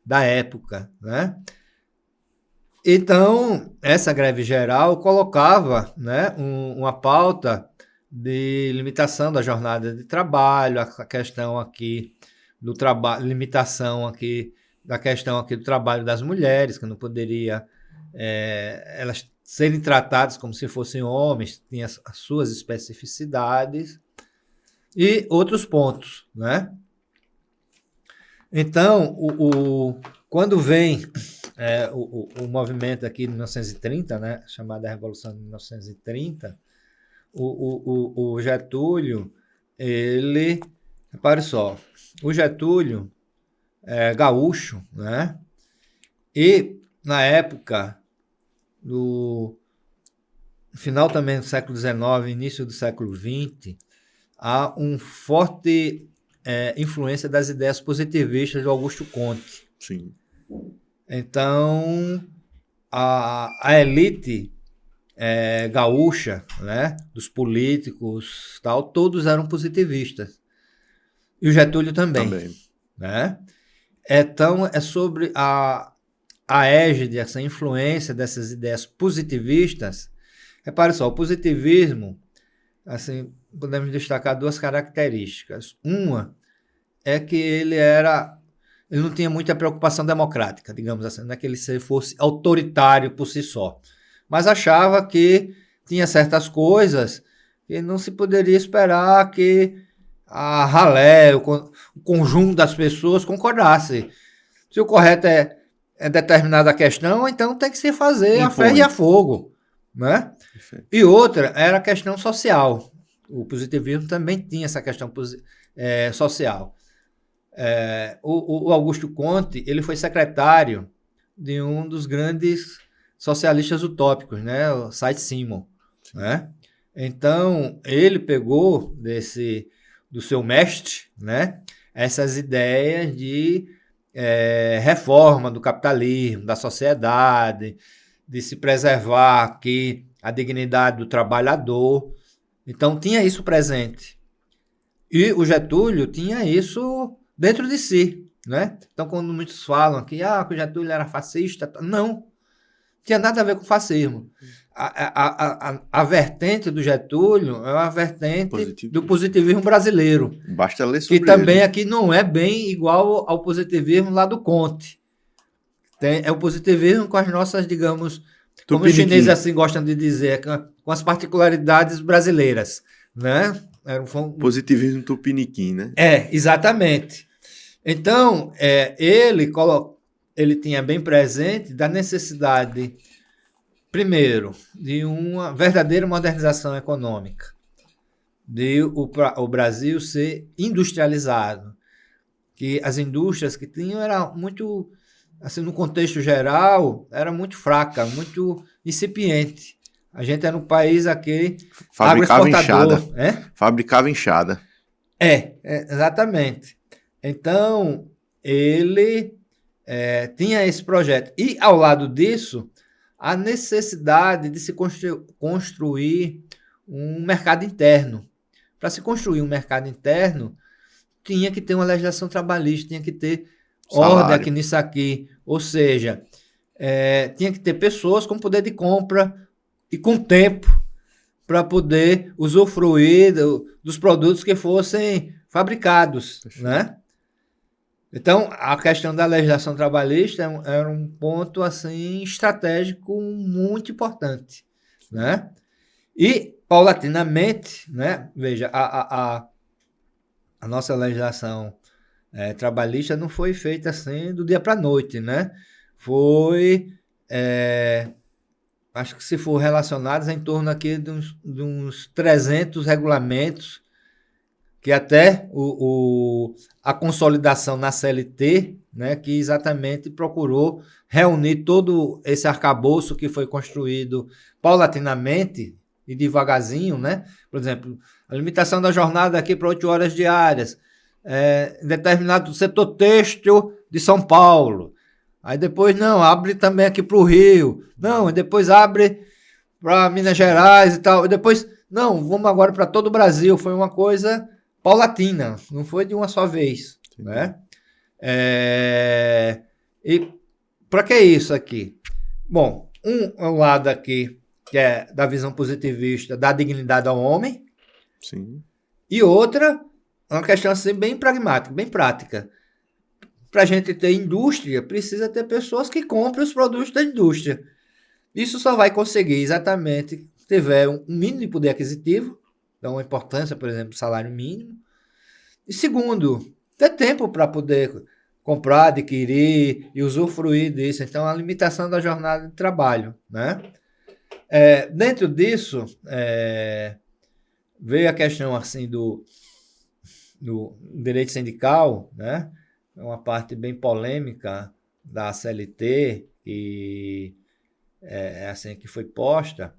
da época, né? Então, essa greve geral colocava, né, uma pauta de limitação da jornada de trabalho, a questão aqui do trabalho, limitação aqui da questão aqui do trabalho das mulheres, que não poderia elas serem tratadas como se fossem homens, tinha as suas especificidades e outros pontos, né? Então, quando vem o movimento aqui de 1930, né, chamada Revolução de 1930, o Getúlio, ele, repare só, o Getúlio é gaúcho, né? E na época do final também do século XIX, início do século XX, há um forte influência das ideias positivistas do Augusto Conte. Sim. Então, a elite gaúcha, né, dos políticos, tal, todos eram positivistas. E o Getúlio também. Né? Então, é sobre a égide, essa influência dessas ideias positivistas. Repare só, o positivismo, assim, podemos destacar duas características. Uma é que ele não tinha muita preocupação democrática, digamos assim, não é que ele fosse autoritário por si só, mas achava que tinha certas coisas que não se poderia esperar que a ralé, o conjunto das pessoas concordasse. Se o correto é determinada questão, então tem que se fazer a ferro e a fogo, né? Perfeito. E outra era a questão social. O positivismo também tinha essa questão social. O Augusto Conte, ele foi secretário de um dos grandes socialistas utópicos, né? O Saint-Simon, né? Então, ele pegou do seu mestre, né, essas ideias de reforma do capitalismo, da sociedade, de se preservar aqui a dignidade do trabalhador. Então, tinha isso presente. E o Getúlio tinha isso dentro de si, né? Então, quando muitos falam que o Getúlio era fascista, não tinha nada a ver com fascismo. A vertente do Getúlio é uma vertente do positivismo brasileiro. Basta ler sobre que também ele. Aqui não é bem igual ao positivismo lá do Conte. É o positivismo com as nossas, digamos, como os chineses assim gostam de dizer, com as particularidades brasileiras, né? Positivismo tupiniquim, né? Exatamente. Então, ele tinha bem presente da necessidade, primeiro, de uma verdadeira modernização econômica, de o Brasil ser industrializado, que as indústrias que tinham eram muito, assim, no contexto geral, era muito fraca, muito incipiente. A gente era um país aqui agroexportador. Fabricava enxada. Exatamente. Então, ele tinha esse projeto. E, ao lado disso, a necessidade de se construir um mercado interno. Para se construir um mercado interno, tinha que ter uma legislação trabalhista, tinha que ter ordem aqui nisso aqui. Ou seja, tinha que ter pessoas com poder de compra e com tempo para poder usufruir dos produtos que fossem fabricados, né? Então, a questão da legislação trabalhista era um ponto assim estratégico muito importante, né? E, paulatinamente, né? Veja, a nossa legislação trabalhista não foi feita assim do dia para a noite, né? Foi, acho que se for relacionados em torno aqui de uns 300 regulamentos, que até a consolidação na CLT, né, que exatamente procurou reunir todo esse arcabouço que foi construído paulatinamente e devagarzinho, né? Por exemplo, a limitação da jornada aqui para 8 horas diárias, em determinado setor têxtil de São Paulo. Aí depois, não, abre também aqui para o Rio. Não, e depois abre para Minas Gerais e tal. E depois, não, vamos agora para todo o Brasil. Foi uma coisa paulatina, não foi de uma só vez, né? E para que isso aqui? Bom, é um lado aqui que é da visão positivista da dignidade ao homem, Sim. e outra, uma questão assim bem pragmática, bem prática. Para a gente ter indústria, precisa ter pessoas que comprem os produtos da indústria. Isso só vai conseguir exatamente se tiver um mínimo de poder aquisitivo, então a importância, por exemplo, do salário mínimo. E segundo, ter tempo para poder comprar, adquirir e usufruir disso. Então, a limitação da jornada de trabalho, né? Dentro disso, veio a questão assim do direito sindical, né? É uma parte bem polêmica da CLT e assim que foi posta.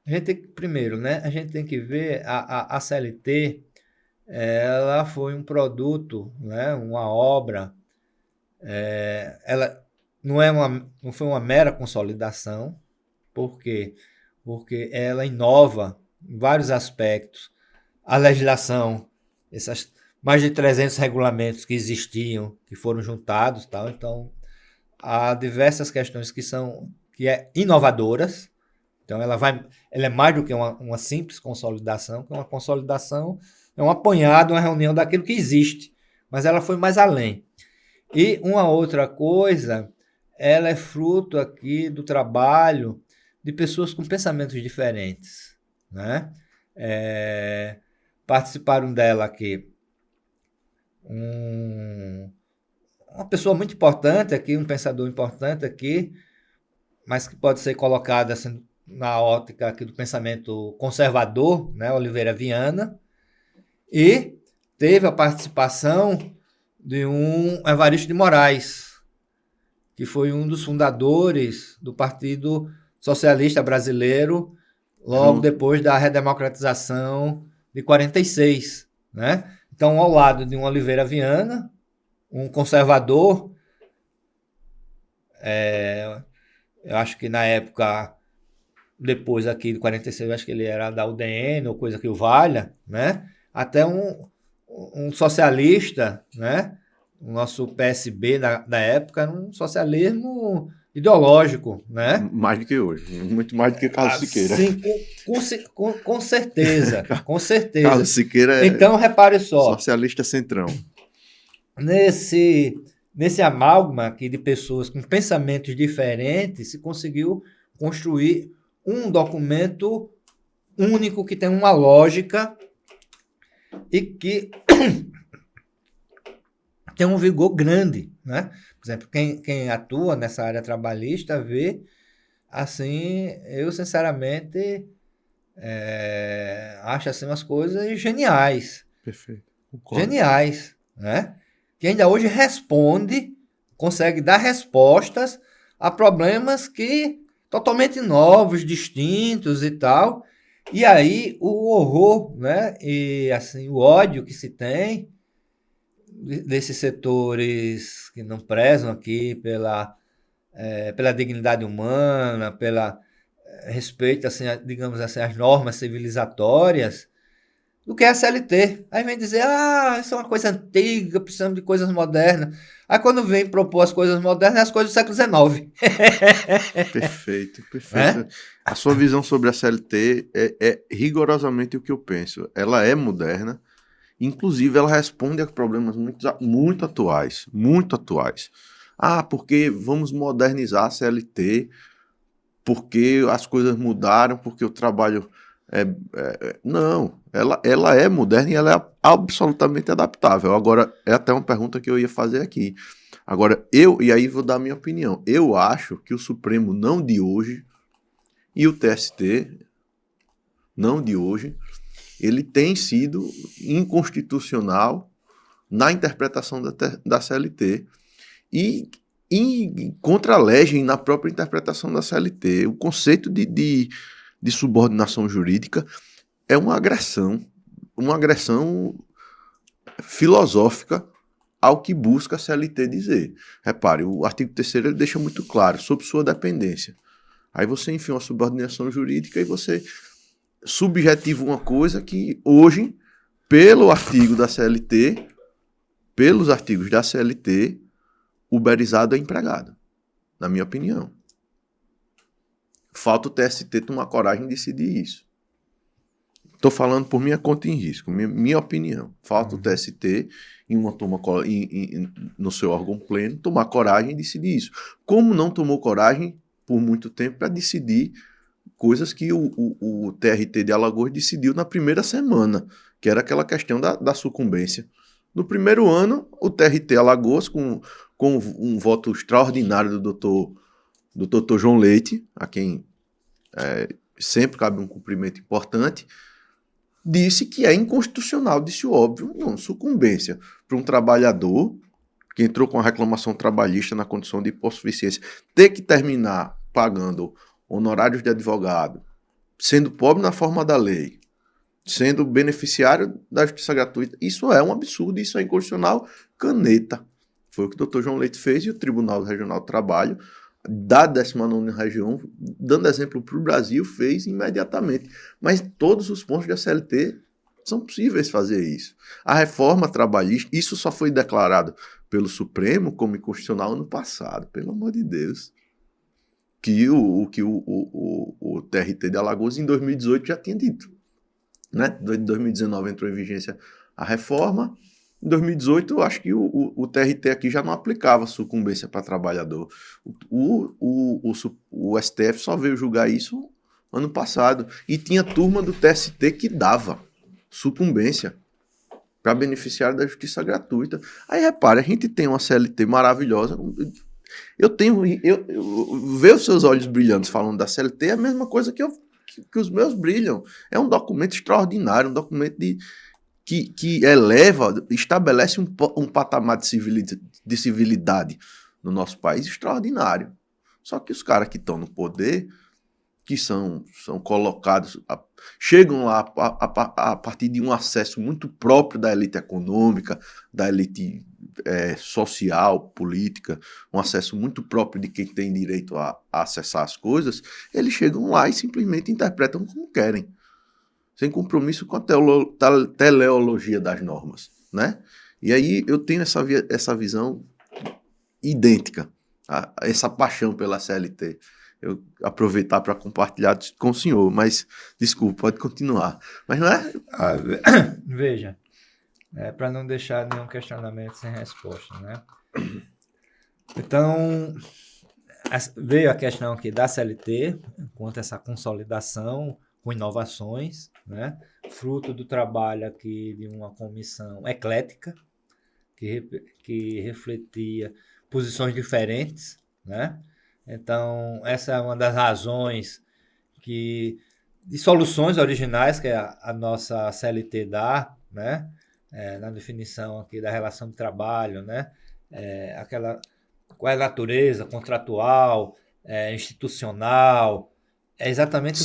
A gente primeiro, né? A gente tem que ver a CLT, ela foi um produto, né? Uma obra. Ela não foi uma mera consolidação. Por quê? Porque ela inova em vários aspectos. A legislação, essas mais de 300 regulamentos que existiam, que foram juntados, tal. Então, há diversas questões que é inovadoras. Então, ela é mais do que uma simples consolidação, que uma consolidação é um apanhado, uma reunião daquilo que existe, mas ela foi mais além. E uma outra coisa, ela é fruto aqui do trabalho de pessoas com pensamentos diferentes, né? Participaram dela aqui uma pessoa muito importante aqui, um pensador importante aqui, mas que pode ser colocado assim, na ótica aqui do pensamento conservador, né? Oliveira Viana, e teve a participação de um Evaristo de Moraes, que foi um dos fundadores do Partido Socialista Brasileiro, logo depois da redemocratização de 46, né? Então, ao lado de um Oliveira Viana, um conservador, eu acho que na época, depois aqui de 46, eu acho que ele era da UDN ou coisa que o valha, né? Até um socialista, né? O nosso PSB da época era um socialismo ideológico, né? Mais do que hoje, muito mais do que Carlos Siqueira. Sim, com certeza, com certeza. Carlos Siqueira então, repare só. Socialista centrão. Nesse amálgama aqui de pessoas com pensamentos diferentes, se conseguiu construir um documento único que tem uma lógica e que tem um vigor grande, né? Por exemplo, quem atua nessa área trabalhista vê, assim, eu sinceramente acho assim umas coisas geniais. Perfeito. Concordo. Geniais, né? Que ainda hoje consegue dar respostas a problemas que totalmente novos, distintos e tal. E aí o horror, né? E assim, o ódio que se tem desses setores que não prezam aqui pela dignidade humana, pela respeito, assim, digamos assim, às normas civilizatórias, do que a CLT. Aí vem dizer, isso é uma coisa antiga, precisamos de coisas modernas. Aí quando vem propor as coisas modernas, é as coisas do século XIX. Perfeito, perfeito. A sua visão sobre a CLT é rigorosamente o que eu penso. Ela é moderna, inclusive ela responde a problemas muito atuais, muito atuais. Porque vamos modernizar a CLT, porque as coisas mudaram, porque o trabalho... Não, ela é moderna e ela é absolutamente adaptável. Agora, é até uma pergunta que eu ia fazer aqui. Agora, e aí vou dar a minha opinião. Eu acho que o Supremo não de hoje e o TST não de hoje, ele tem sido inconstitucional na interpretação da CLT e contra-legem na própria interpretação da CLT. O conceito de subordinação jurídica é uma agressão filosófica ao que busca a CLT dizer. Repare, o artigo 3º ele deixa muito claro, sob sua dependência. Aí você enfia uma subordinação jurídica e você subjetiva uma coisa que hoje, pelos artigos da CLT, uberizado é empregado. na minha opinião. Falta o TST tomar coragem de decidir isso. Estou falando por minha conta em risco, minha opinião. Falta o TST no seu órgão pleno tomar coragem e decidir isso. Como não tomou coragem por muito tempo para decidir coisas que o TRT de Alagoas decidiu na primeira semana, que era aquela questão da sucumbência. No primeiro ano, o TRT Alagoas, com um voto extraordinário do doutor João Leite, a quem sempre cabe um cumprimento importante, disse que é inconstitucional, disse o óbvio, não, sucumbência para um trabalhador que entrou com a reclamação trabalhista na condição de hipossuficiência, ter que terminar pagando honorários de advogado, sendo pobre na forma da lei, sendo beneficiário da justiça gratuita, isso é um absurdo, isso é inconstitucional, caneta. Foi o que o doutor João Leite fez e o Tribunal Regional do Trabalho, da 19ª região, dando exemplo para o Brasil, fez imediatamente. Mas todos os pontos da CLT são possíveis fazer isso. A reforma trabalhista, isso só foi declarado pelo Supremo como inconstitucional ano passado, pelo amor de Deus. Que o TRT de Alagoas em 2018 já tinha dito. Né? Em 2019 entrou em vigência a reforma. Em 2018, eu acho que o TRT aqui já não aplicava sucumbência para trabalhador. O STF só veio julgar isso ano passado. E tinha turma do TST que dava sucumbência para beneficiário da justiça gratuita. Aí, repare, a gente tem uma CLT maravilhosa. Ver os seus olhos brilhantes falando da CLT é a mesma coisa que os meus brilham. É um documento extraordinário, um documento que estabelece um patamar de civilidade no nosso país extraordinário. Só que os caras que estão no poder, que são colocados, chegam lá a partir de um acesso muito próprio da elite econômica, da elite social, política, um acesso muito próprio de quem tem direito a acessar as coisas, eles chegam lá e simplesmente interpretam como querem, sem compromisso com a teleologia das normas, né? E aí eu tenho essa visão idêntica, essa paixão pela CLT. Eu aproveitar para compartilhar com o senhor, mas desculpa, pode continuar. Mas não é... Veja, para não deixar nenhum questionamento sem resposta, né? Então, veio a questão aqui da CLT, quanto a essa consolidação com inovações, né? Fruto do trabalho aqui de uma comissão eclética, que refletia posições diferentes, né? Então, essa é uma das razões de soluções originais que a nossa CLT dá, né? Na definição aqui da relação de trabalho, né? Qual é a natureza contratual, institucional, é exatamente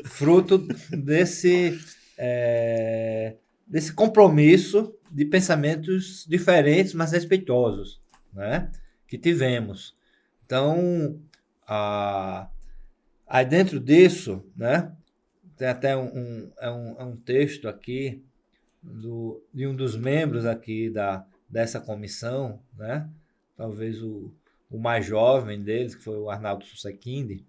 fruto desse compromisso de pensamentos diferentes, mas respeitosos, né? Que tivemos. Então, aí dentro disso, né? Tem até um texto aqui de um dos membros aqui dessa comissão, né? Talvez o mais jovem deles, que foi o Arnaldo Susequinde,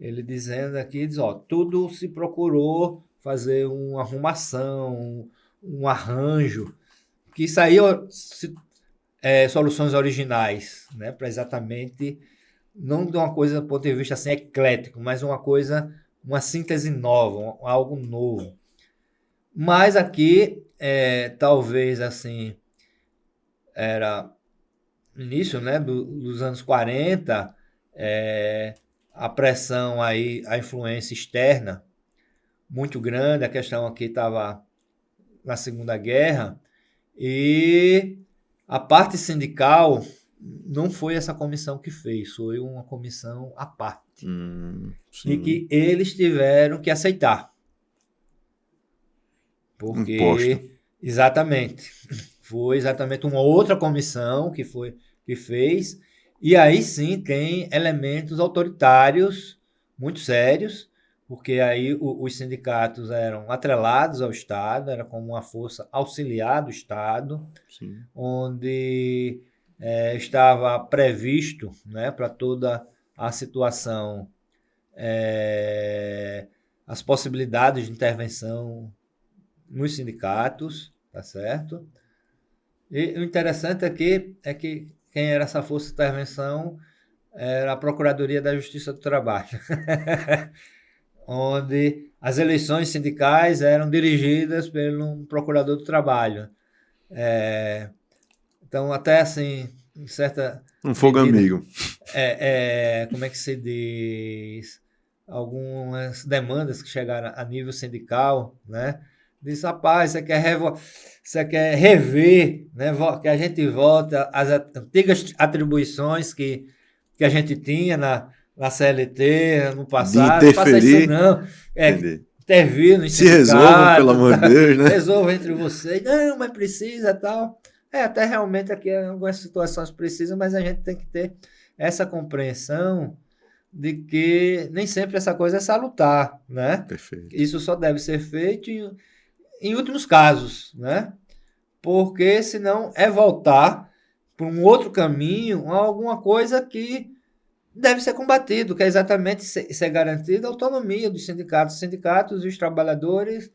ele dizendo aqui, tudo se procurou fazer uma arrumação, um arranjo, que saíam soluções originais, né, para exatamente, não de uma coisa do ponto de vista assim, eclético, mas uma síntese nova, algo novo. Mas aqui, talvez assim, era início, né, dos anos 40, a pressão aí, a influência externa muito grande, a questão aqui estava na Segunda Guerra, e a parte sindical não foi essa comissão que fez, foi uma comissão à parte, e que eles tiveram que aceitar. Porque, exatamente, foi exatamente uma outra comissão que fez, e aí sim tem elementos autoritários muito sérios, porque aí os sindicatos eram atrelados ao Estado, era como uma força auxiliar do Estado, sim, onde estava previsto, né, para toda a situação, as possibilidades de intervenção nos sindicatos, tá certo? E o interessante é que quem era essa força de intervenção era a Procuradoria da Justiça do Trabalho, onde as eleições sindicais eram dirigidas pelo procurador do trabalho. Então, até assim, em certa um fogo medida, amigo. Como é que se diz? Algumas demandas que chegaram a nível sindical, né? Diz, rapaz, você quer rever, né? Que a gente volte às antigas atribuições que a gente tinha na CLT no De passado. Não faça isso interferir. não. Entendi. Intervir no Se resolvam, pelo sindicato, amor de Deus, né? resolva entre vocês. Não, mas precisa tal. Até realmente aqui em algumas situações precisa, mas a gente tem que ter essa compreensão de que nem sempre essa coisa é salutar, né? Perfeito. Isso só deve ser feito em últimos casos, né? Porque senão é voltar para um outro caminho, alguma coisa que deve ser combatido, que é exatamente ser garantida a autonomia dos sindicatos. Os sindicatos e os trabalhadores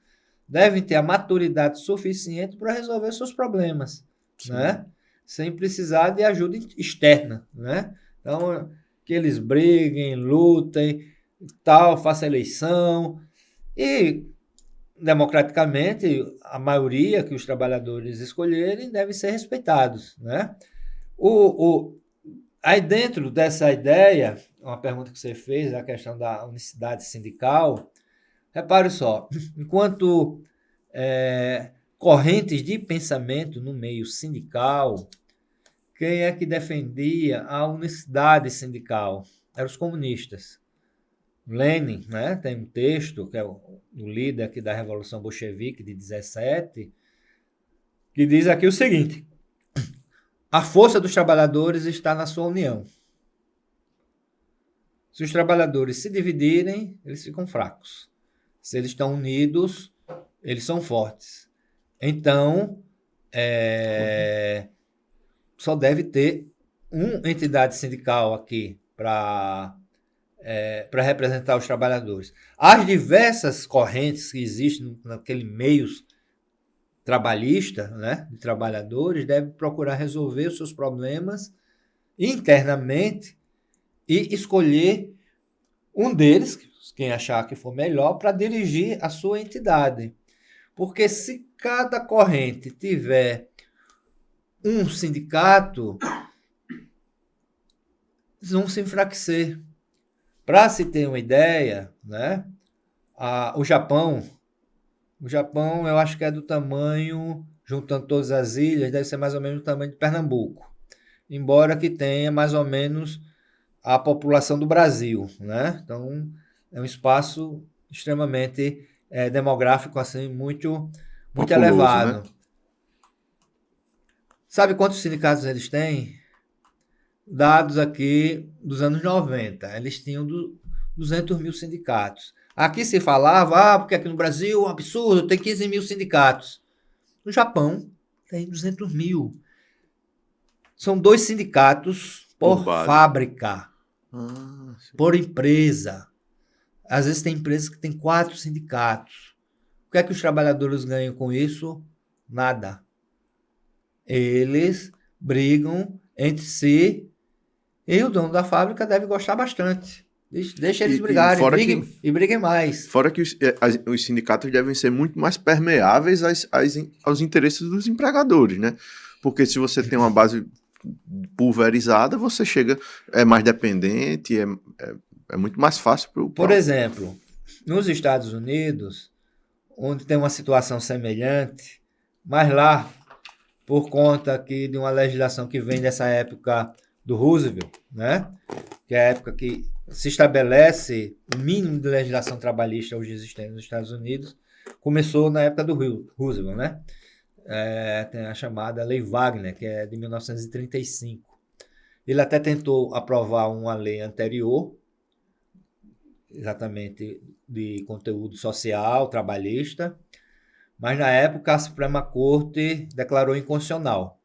devem ter a maturidade suficiente para resolver seus problemas, né? Sem precisar de ajuda externa, né? Então, que eles briguem, lutem, tal, façam eleição e, democraticamente, a maioria que os trabalhadores escolherem deve ser respeitados, né? Aí, dentro dessa ideia, uma pergunta que você fez, a questão da unicidade sindical, repare só, enquanto correntes de pensamento no meio sindical, quem é que defendia a unicidade sindical? Eram os comunistas. Lenin, né, tem um texto, que é o líder aqui da Revolução Bolchevique de 17, que diz aqui o seguinte: a força dos trabalhadores está na sua união. Se os trabalhadores se dividirem, eles ficam fracos. Se eles estão unidos, eles são fortes. Então, só deve ter uma entidade sindical aqui para representar os trabalhadores. As diversas correntes que existem naquele meio trabalhista, né, de trabalhadores, devem procurar resolver os seus problemas internamente e escolher um deles, quem achar que for melhor, para dirigir a sua entidade. Porque se cada corrente tiver um sindicato, eles vão se enfraquecer. Para se ter uma ideia, né, o Japão, eu acho que é do tamanho, juntando todas as ilhas, deve ser mais ou menos do tamanho de Pernambuco. Embora que tenha mais ou menos a população do Brasil, né? Então, é um espaço extremamente demográfico, assim, muito Populoso, elevado. né? Sabe quantos sindicatos eles têm? Dados aqui dos anos 90. Eles tinham 200 mil sindicatos. Aqui se falava, porque aqui no Brasil é um absurdo, tem 15 mil sindicatos. No Japão, tem 200 mil. São 2 sindicatos por fábrica, por empresa. Às vezes tem empresas que têm 4 sindicatos. O que é que os trabalhadores ganham com isso? Nada. Eles brigam entre si e o dono da fábrica deve gostar bastante. Deixa eles brigarem, briguem mais. Fora que os sindicatos devem ser muito mais permeáveis aos interesses dos empregadores, né? Porque se você tem uma base pulverizada, você é mais dependente, é muito mais fácil. Por exemplo, nos Estados Unidos, onde tem uma situação semelhante, mas lá, por conta aqui de uma legislação que vem dessa época do Roosevelt, né? Que é a época que se estabelece o mínimo de legislação trabalhista hoje existente nos Estados Unidos, começou na época do Roosevelt, né? Tem a chamada Lei Wagner, que é de 1935. Ele até tentou aprovar uma lei anterior, exatamente de conteúdo social, trabalhista, mas na época a Suprema Corte declarou inconstitucional.